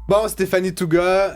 Bon, Stéphanie Touga.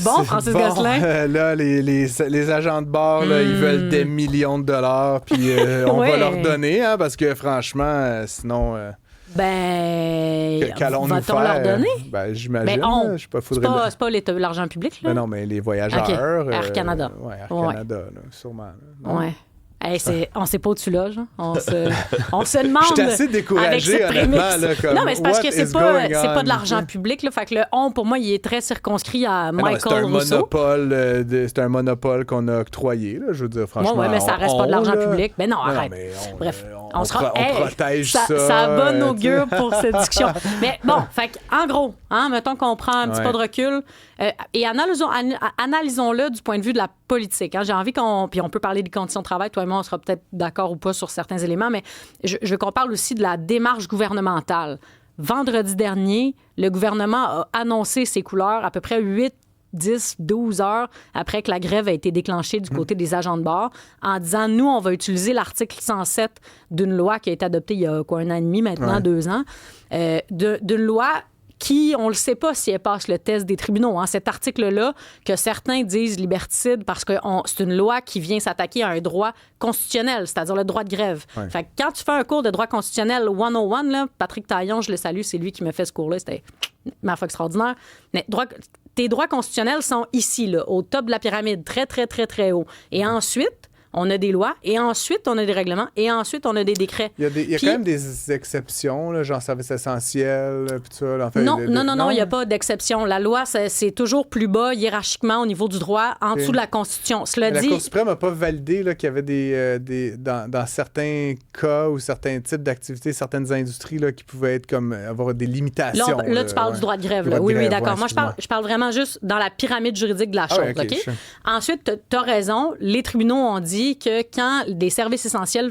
Bon, Francis Gosselin. Là, les agents de bord, là, ils veulent des millions de dollars, puis on va leur donner, hein, parce que franchement, sinon. Va-t-on leur donner? J'imagine. Je sais pas, c'est pas l'argent public, là? Mais non, mais les voyageurs. Okay. Air Canada. Oui, Air Canada, là, sûrement. Oui. Hey, on sait pas où tu loges. On se demande. Je suis assez découragé, honnêtement. Là, comme, non, mais c'est parce que c'est pas de l'argent public. Là, fait que le on, pour moi, il est très circonscrit à Michael Rousseau. C'est un monopole qu'on a octroyé. Là, je veux dire, franchement. Oui, mais ça reste pas de l'argent public. Mais non, arrête. Bref, on protège ça. Ça a bonne augure pour cette discussion. Mais bon, fait en gros, mettons qu'on prend un petit pas de recul et analysons-le du point de vue de la politique. J'ai envie puis on peut parler des conditions de travail. Toi et moi, on sera peut-être d'accord ou pas sur certains éléments, mais je veux qu'on parle aussi de la démarche gouvernementale. Vendredi dernier, le gouvernement a annoncé ses couleurs à peu près 8, 10, 12 heures après que la grève a été déclenchée du côté des agents de bord, en disant, nous, on va utiliser l'article 107 d'une loi qui a été adoptée il y a un an et demi maintenant, 2 ans, d'une loi qui, on ne le sait pas si elle passe le test des tribunaux. Cet article-là, que certains disent liberticide parce que c'est une loi qui vient s'attaquer à un droit constitutionnel, c'est-à-dire le droit de grève. Fait que quand tu fais un cours de droit constitutionnel 101, là, Patrick Taillon, je le salue, c'est lui qui me fait ce cours-là, c'était ma foi extraordinaire. Mais tes droits constitutionnels sont ici, là, au top de la pyramide, très, très, très, très haut. Et ensuite, on a des lois, et ensuite, on a des règlements, et ensuite, on a des décrets. Il y a quand même des exceptions, là, genre service essentiel, puis tout ça. Là, en fait, non, il n'y a pas d'exception. La loi, c'est toujours plus bas hiérarchiquement au niveau du droit, en dessous de la Constitution. La Cour suprême n'a pas validé là, qu'il y avait dans certains cas ou certains types d'activités, certaines industries là, qui pouvaient être comme avoir des limitations. Là tu parles du droit de grève. Là. Oui, d'accord. Moi, je parle vraiment juste dans la pyramide juridique de la chose. Okay? Ensuite, tu as raison. Les tribunaux ont dit que quand des services essentiels,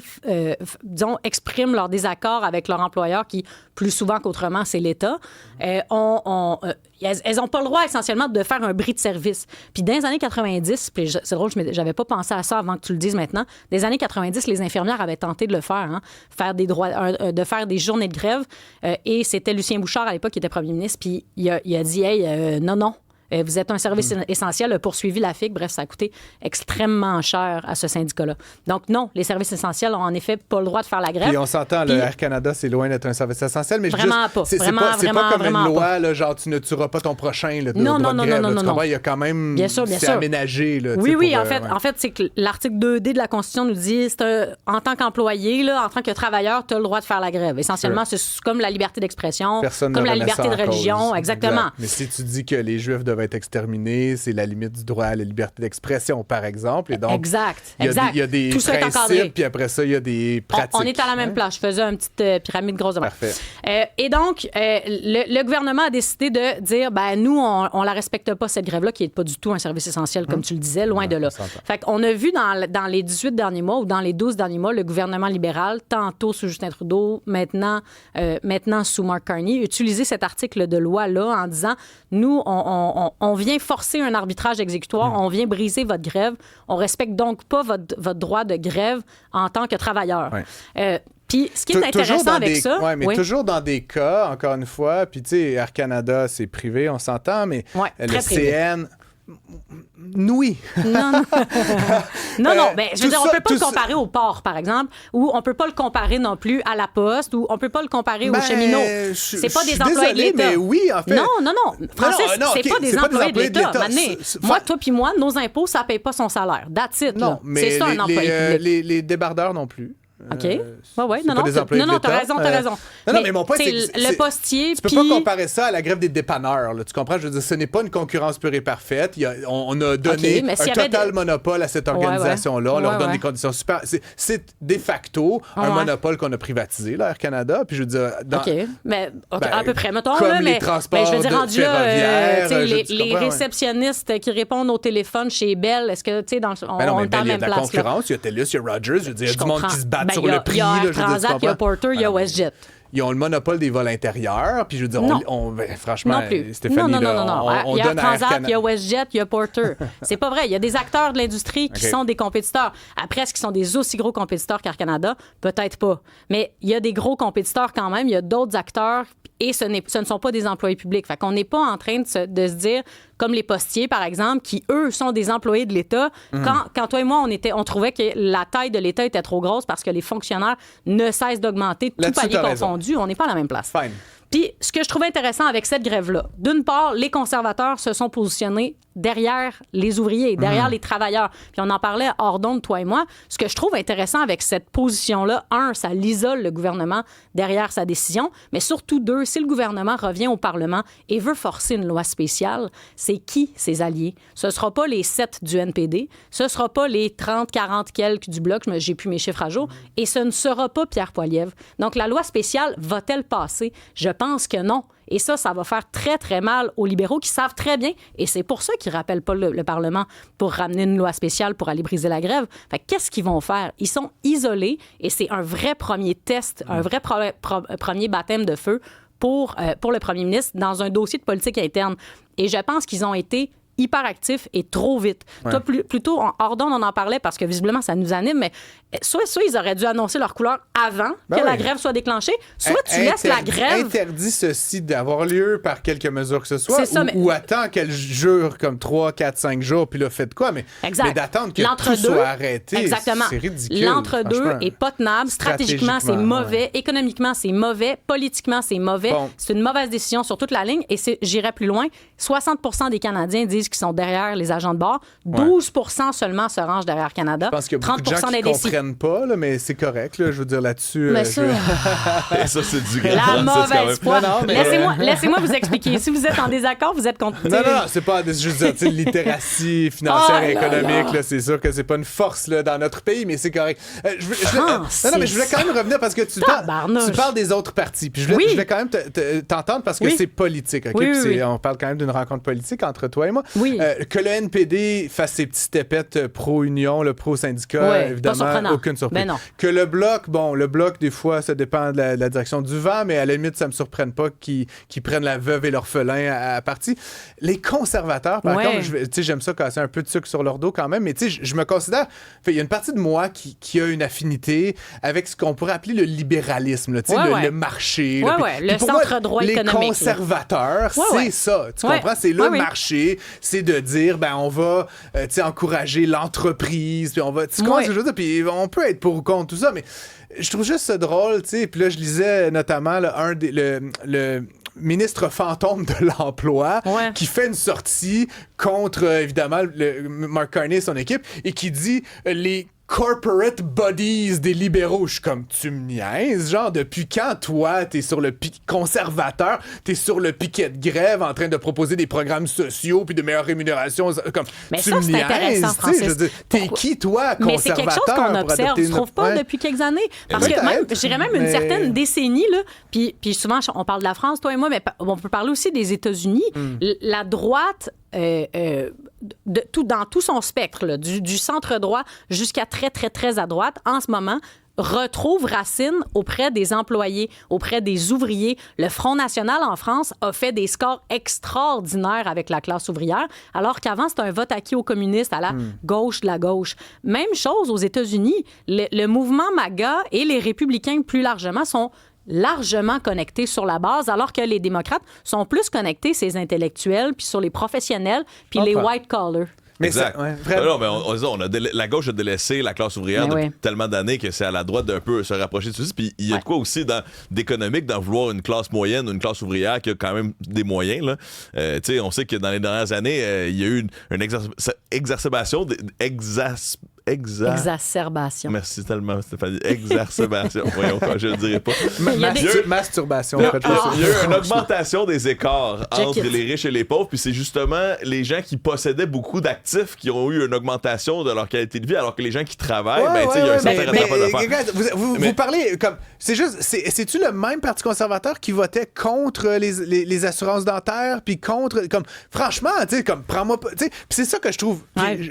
expriment leur désaccord avec leur employeur, qui, plus souvent qu'autrement, c'est l'État, elles n'ont pas le droit, essentiellement, de faire un bris de service. Puis dans les années 90, puis c'est drôle, j'avais pas pensé à ça avant que tu le dises maintenant, dans les années 90, les infirmières avaient tenté de le faire, de faire des journées de grève, et c'était Lucien Bouchard, à l'époque, qui était premier ministre, puis il a dit, hey, non, vous êtes un service essentiel, a poursuivi la FIC. Bref, ça a coûté extrêmement cher à ce syndicat-là. Donc non, les services essentiels ont en effet pas le droit de faire la grève. Puis on s'entend, le Air Canada, c'est loin d'être un service essentiel, mais vraiment pas. C'est pas comme une loi, là, genre tu ne tueras pas ton prochain. Là, non. Il y a quand même... Bien sûr. C'est aménagé. Là, oui, en fait, c'est que l'article 2D de la Constitution nous dit, en tant qu'employé, là, en tant que travailleur, tu as le droit de faire la grève. Essentiellement, c'est comme la liberté d'expression, comme la liberté de religion. Exactement. Mais si tu dis que les Juifs doivent être exterminés, c'est la limite du droit à la liberté d'expression, par exemple. Et donc, exact. Il y a des principes, puis après ça, il y a des pratiques. On est à la même place. Je faisais une petite pyramide grosse de main. Parfait. Et donc, le gouvernement a décidé de dire, nous, on la respecte pas, cette grève-là, qui n'est pas du tout un service essentiel, comme tu le disais, loin de là. Fait qu'on a vu dans les 18 derniers mois ou dans les 12 derniers mois, le gouvernement libéral, tantôt sous Justin Trudeau, maintenant sous Mark Carney, utiliser cet article de loi-là en disant, nous, on vient forcer un arbitrage exécutoire, on vient briser votre grève, on respecte donc pas votre droit de grève en tant que travailleur. Puis, ce qui est intéressant avec ça... toujours dans des cas, encore une fois, puis tu sais, Air Canada, c'est privé, on s'entend, mais le CN... Oui. Non, ben, je veux dire, on peut pas le comparer au port, par exemple, ou on peut pas le comparer non plus à la Poste, ou on peut pas le comparer aux cheminots. C'est pas des employés de l'État. Mais oui, en fait. Non. Francis, c'est pas des employés de l'État. Moi, toi puis moi, nos impôts, ça paye pas son salaire. That's it. Non, mais c'est ça, un employé public. Les débardeurs non plus. OK. Non, t'as raison. Non, mais mon point, c'est le postier. Tu peux pas comparer ça à la grève des dépanneurs. Là, tu comprends? Je veux dire, ce n'est pas une concurrence pure et parfaite. On a donné un total monopole à cette organisation-là. On leur donne des conditions super. C'est de facto un monopole qu'on a privatisé, là, Air Canada. Puis je veux dire. Mais à peu près, mettons. Comme les transports je veux dire, rendu ferroviaires. Les réceptionnistes qui répondent au téléphone chez Bell, est-ce que, tu sais, on est dans la même place? Il y a de la concurrence. Il y a TELUS, il y a Rogers. Je veux dire, il y a du monde qui se bat sur le prix. Il y a Air Transat, il y a Porter, il y a WestJet. Ils ont le monopole des vols intérieurs. Puis je veux dire, franchement, non plus. Stéphanie, non. On il y a donne Air Transat, il y a Canada. WestJet, il y a Porter. C'est pas vrai. Il y a des acteurs de l'industrie qui sont des compétiteurs. Après, est-ce qu'ils sont des aussi gros compétiteurs qu'Air Canada? Peut-être pas. Mais il y a des gros compétiteurs quand même. Il y a d'autres acteurs. et ce ne sont pas des employés publics. Fait qu'on n'est pas en train de se dire, comme les postiers, par exemple, qui, eux, sont des employés de l'État. Quand toi et moi, on trouvait que la taille de l'État était trop grosse parce que les fonctionnaires ne cessent d'augmenter, tout palier confondu, on n'est pas à la même place. Fine. Puis, ce que je trouvais intéressant avec cette grève-là, d'une part, les conservateurs se sont positionnés derrière les ouvriers, derrière les travailleurs. Puis on en parlait hors d'onde, toi et moi. Ce que je trouve intéressant avec cette position-là, ça l'isole le gouvernement derrière sa décision, mais surtout, deux, si le gouvernement revient au Parlement et veut forcer une loi spéciale, c'est qui ses alliés? Ce ne sera pas les 7 du NPD, ce ne sera pas les 30, 40 quelques du Bloc, j'ai plus mes chiffres à jour, et ce ne sera pas Pierre Poilievre. Donc, la loi spéciale va-t-elle passer? Je pense que non. Et ça va faire très, très mal aux libéraux qui savent très bien, et c'est pour ça qu'ils ne rappellent pas le Parlement pour ramener une loi spéciale pour aller briser la grève. Fait qu'est-ce qu'ils vont faire? Ils sont isolés, et c'est un vrai premier test, un vrai premier baptême de feu pour le premier ministre dans un dossier de politique interne. Et je pense qu'ils ont été hyper actifs et trop vite. Ouais. Toi, plutôt, hors d'onde, on en parlait parce que visiblement, ça nous anime, mais soit ils auraient dû annoncer leur couleur avant que la grève soit déclenchée, soit tu laisses la grève... Interdit ceci d'avoir lieu par quelque mesure que ce soit, ou attends qu'elle jure comme 3, 4, 5 jours, puis là, faites quoi? Mais d'attendre que tout soit arrêté, exactement. C'est ridicule. L'entre-deux est pas tenable. Stratégiquement, c'est mauvais. Économiquement, c'est mauvais. Politiquement, c'est mauvais. Bon. C'est une mauvaise décision sur toute la ligne. Et j'irais plus loin. 60% des Canadiens disent qu'ils sont derrière les agents de bord. 12% seulement se rangent derrière Canada. Je pense qu'il y a beaucoup de gens qui ne comprennent pas, là, mais c'est correct. Là, je veux dire, là-dessus... Et ça, c'est du la mauvaise foi. Laissez-moi vous expliquer. Si vous êtes en désaccord, vous êtes contre... Non, c'est pas... Je veux dire, littératie financière et économique, là, c'est sûr que c'est pas une force là, dans notre pays, mais c'est correct. Mais je voulais quand même revenir parce que tu parles des autres partis. Puis je voulais quand même t'entendre parce que c'est politique. Okay? Oui. On parle quand même d'une rencontre politique entre toi et moi. Oui. Que le NPD fasse ses petites tapettes pro-union, pro-syndicat, évidemment, aucune surprise. Ben non. Que le Bloc, des fois, ça dépend de la direction du vent, mais à la limite, ça me surprenne pas qu'ils prennent la veuve et l'orphelin à partie. Les conservateurs, par contre, j'aime ça casser un peu de sucre sur leur dos quand même, mais je me considère... Il y a une partie de moi qui a une affinité avec ce qu'on pourrait appeler le libéralisme, le marché. Le centre-droit économique. Les conservateurs, c'est ça. Tu comprends? C'est le marché. C'est de dire, on va encourager l'entreprise, puis on va... Tu comprends ce que je veux dire? Puis on peut être pour ou contre tout ça, mais je trouve juste ça drôle, tu sais. Puis là, je lisais notamment le ministre fantôme de l'Emploi qui fait une sortie contre, évidemment, Mark Carney et son équipe et qui dit les corporate bodies des libéraux. Je suis comme, tu me niaises? Genre, depuis quand, toi, t'es sur le conservateur, t'es sur le piquet de grève en train de proposer des programmes sociaux puis de meilleures rémunérations? Comme, mais tu ça, c'est intéressant, Francis. Je veux dire, t'es qui, toi, conservateur? Mais c'est quelque chose qu'on observe, tu trouves pas, depuis quelques années? Parce que je dirais même une certaine décennie, là, puis souvent, on parle de la France, toi et moi, mais on peut parler aussi des États-Unis. La droite... dans tout son spectre, là, du centre-droit jusqu'à très, très, très à droite, en ce moment, retrouve racine auprès des employés, auprès des ouvriers. Le Front national en France a fait des scores extraordinaires avec la classe ouvrière, alors qu'avant, c'était un vote acquis aux communistes à la gauche de la gauche. Même chose aux États-Unis. Le mouvement MAGA et les républicains, plus largement, sont largement connectés sur la base, alors que les démocrates sont plus connectés, ces intellectuels, puis sur les professionnels, puis les white-collars. Mais exact. La gauche a délaissé la classe ouvrière depuis tellement d'années que c'est à la droite d'un peu se rapprocher de ceci. Puis il y a de quoi aussi d'économique d'en vouloir une classe moyenne, une classe ouvrière qui a quand même des moyens. Là. On sait que dans les dernières années, il y a eu une exacerbation, exacerbation. Merci tellement, Stéphanie. Exacerbation. Voyons quoi, je ne le dirais pas. Masturbation. Il y a eu une augmentation des écarts entre les riches et les pauvres. Puis c'est justement les gens qui possédaient beaucoup d'actifs qui ont eu une augmentation de leur qualité de vie, alors que les gens qui travaillent, il y a un certain rapport de faire. Vous parlez comme... C'est-tu le même Parti conservateur qui votait contre les assurances dentaires, puis contre... Comme, franchement, tu sais, comme, prends-moi pas... Puis c'est ça que je trouve...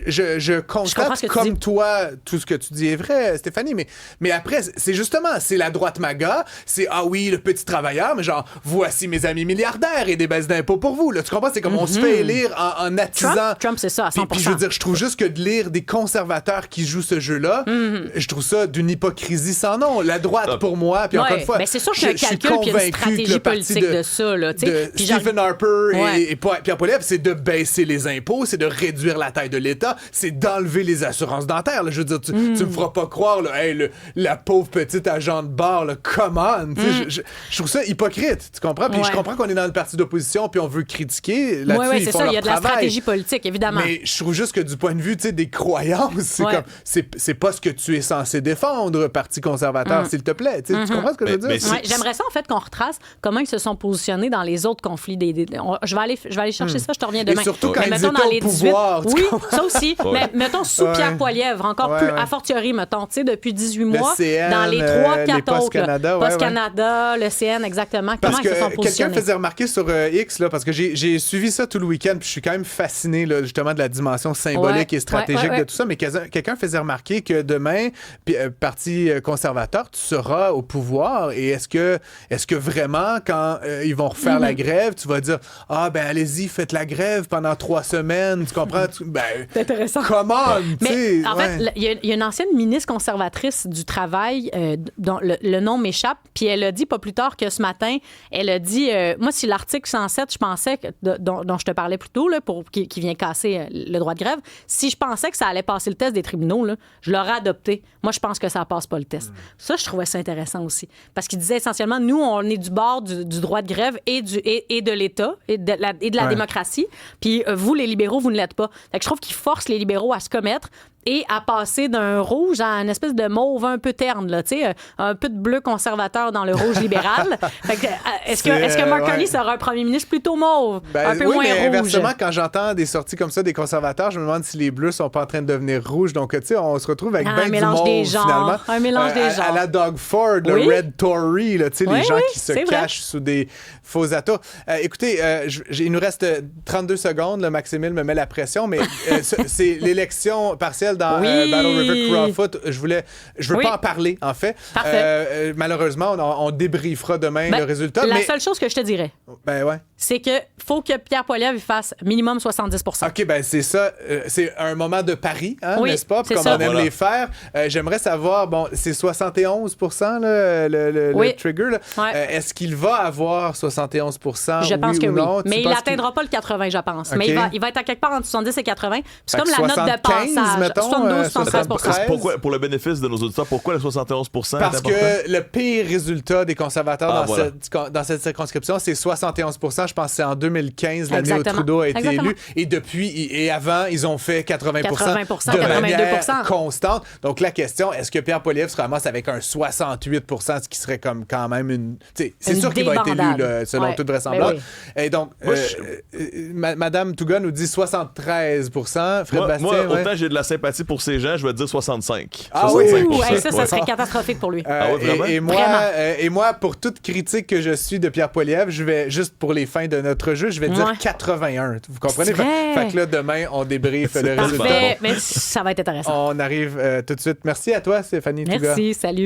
Je constate comme toi, tout ce que tu dis est vrai, Stéphanie, mais après, c'est la droite MAGA, c'est ah oui, le petit travailleur, mais genre, voici mes amis milliardaires et des baisses d'impôts pour vous. Là, tu comprends? C'est comme on se fait élire en attisant. Trump, c'est ça, à 100%. Puis je veux dire, je trouve juste que de lire des conservateurs qui jouent ce jeu-là, je trouve ça d'une hypocrisie sans nom. La droite, pour moi, puis encore une fois, c'est sûr qu'il y a un calcul puis une stratégie politique de ça. Là, de Stephen Harper et Pierre Poilievre, c'est de baisser les impôts, c'est de réduire la taille de l'État, c'est d'enlever les assurances dentaires. Là. Je veux dire, tu me feras pas croire, là, hey, la pauvre petite agent de bar, là, come on! Je trouve ça hypocrite, tu comprends? Puis je comprends qu'on est dans le parti d'opposition puis on veut critiquer là-dessus. Oui, c'est ça, il y a de la stratégie politique, évidemment. Mais je trouve juste que du point de vue des croyances, c'est pas ce que tu es censé défendre, Parti conservateur, s'il te plaît. Tu comprends ce que je veux dire? J'aimerais ça, en fait, qu'on retrace comment ils se sont positionnés dans les autres conflits. Je vais aller chercher ça, je te reviens demain. Et surtout quand ils étaient au pouvoir. Oui, ça aussi. Mais mettons, sous Pierre Poilievre, encore plus, a fortiori, mettons, tu sais, depuis 18 mois, CN, dans les 3-4 autres. Post-Canada, Post-Canada, le CN, exactement. Comment ils se sont positionnés? Quelqu'un faisait remarquer sur X, là, parce que j'ai suivi ça tout le week-end, puis je suis quand même fasciné, là, justement, de la dimension symbolique et stratégique de tout ça, mais quelqu'un faisait remarquer que demain, Parti conservateur, tu seras au pouvoir, et est-ce que vraiment, quand ils vont refaire la grève, tu vas dire « Ah, ben allez-y, faites la grève pendant 3 semaines, tu comprends? » C'est intéressant. Comment? Mais en fait, il y a une ancienne ministre conservatrice du Travail dont le nom m'échappe, puis elle a dit pas plus tard que ce matin, elle a dit moi, si l'article 107, je pensais dont je te parlais plus tôt, là, qui vient casser le droit de grève, si je pensais que ça allait passer le test des tribunaux, là, je l'aurais adopté. Moi, je pense que ça passe pas le test. Ça, je trouvais ça intéressant aussi. Parce qu'il disait essentiellement, nous, on est du bord du droit de grève et de l'État et de la démocratie. Puis vous, les libéraux, vous ne l'êtes pas. Fait que je trouve qu'il force les libéraux à se commettre et à passer d'un rouge à une espèce de mauve un peu terne, là, tu sais, un peu de bleu conservateur dans le rouge libéral. Fait que, est-ce que Mark Carney sera un premier ministre plutôt mauve, un peu moins rouge? Inversement, quand j'entends des sorties comme ça des conservateurs, je me demande si les bleus sont pas en train de devenir rouges. Donc, tu sais, on se retrouve avec ben du mauve, finalement. Un mélange des genres. À la Doug Ford, le Red Tory, tu sais, les gens qui se cachent sous des faux atas. Écoutez, il nous reste 32 secondes. Là, Maximile me met la pression, mais c'est l'élection partielle dans Battle River Crowfoot. Je veux pas en parler, en fait. Malheureusement, on débriefera demain le résultat. La seule chose que je te dirais, c'est que faut que Pierre Poilievre fasse minimum 70%. OK, ben c'est ça. C'est un moment de pari, n'est-ce pas? Comme on aime les faire. J'aimerais savoir, c'est 71% le trigger. Là. Est-ce qu'il va avoir 71%? Je pense que non? Mais il n'atteindra pas le 80, je pense. Okay. Mais il va être à quelque part entre 70 et 80. C'est comme la note de passage. Mettons, 72, 73%. Pourquoi, pour le bénéfice de nos auditeurs, pourquoi le 71%? Parce que le pire résultat des conservateurs dans cette circonscription, c'est 71%. Je pense que c'est en 2015, l'année où Trudeau a été élu. Et depuis et avant, ils ont fait 80% de manière constante. Donc la question, est-ce que Pierre Poilievre se ramasse avec un 68%, ce qui serait comme quand même une... C'est sûr qu'il va être élu, là, selon toute vraisemblance. Et donc, Madame Touga nous dit 73%. Fred Bastien, moi, autant j'ai de la sympathie pour ces gens, je vais dire 65. Ah 65%. Oui, ça serait catastrophique pour lui. Et moi, pour toute critique que je suis de Pierre Poilievre, je vais, juste pour les fins de notre jeu, je vais dire 81. Vous comprenez? Fait que là, demain, on débriefe le résultat. Mais ça va être intéressant. On arrive tout de suite. Merci à toi, Stéphanie Touga. Merci, salut.